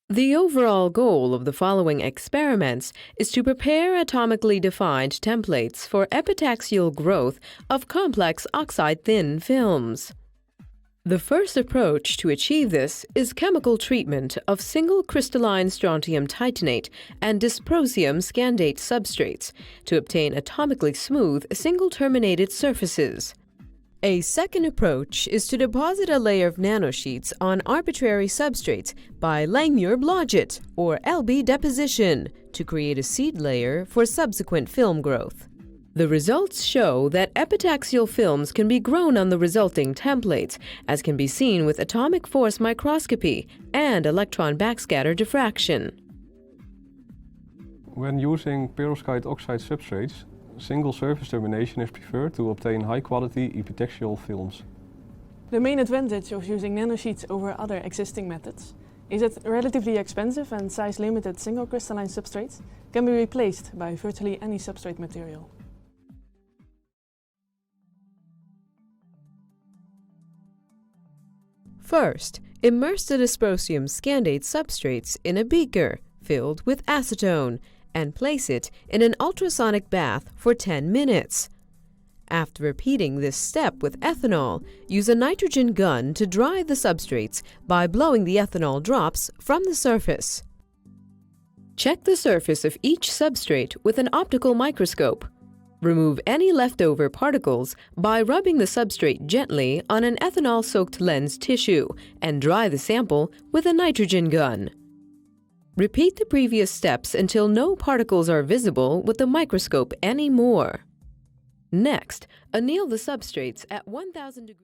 The overall goal of the following experiments is to prepare atomically defined templates for epitaxial growth of complex oxide-thin films. The first approach to achieve this is chemical treatment of single crystalline strontium titanate and dysprosium scandate substrates to obtain atomically smooth single-terminated surfaces. A second approach is to deposit a layer of nanosheets on arbitrary substrates by Langmuir-Blodgett or LB deposition to create a seed layer for subsequent film growth. The results show that epitaxial films can be grown on the resulting templates, as can be seen with atomic force microscopy and electron backscatter diffraction. When using perovskite oxide substrates, single surface termination is preferred to obtain high-quality epitaxial films. The main advantage of using nanosheets over other existing methods is that relatively expensive and size-limited single crystalline substrates can be replaced by virtually any substrate material. First, immerse the dysprosium scandate substrates in a beaker filled with acetone and place it in an ultrasonic bath for 10 minutes. After repeating this step with ethanol, use a nitrogen gun to dry the substrates by blowing the ethanol drops from the surface. Check the surface of each substrate with an optical microscope. Remove any leftover particles by rubbing the substrate gently on an ethanol-soaked lens tissue and dry the sample with a nitrogen gun. Repeat the previous steps until no particles are visible with the microscope anymore. Next, anneal the substrates at 1000 degrees.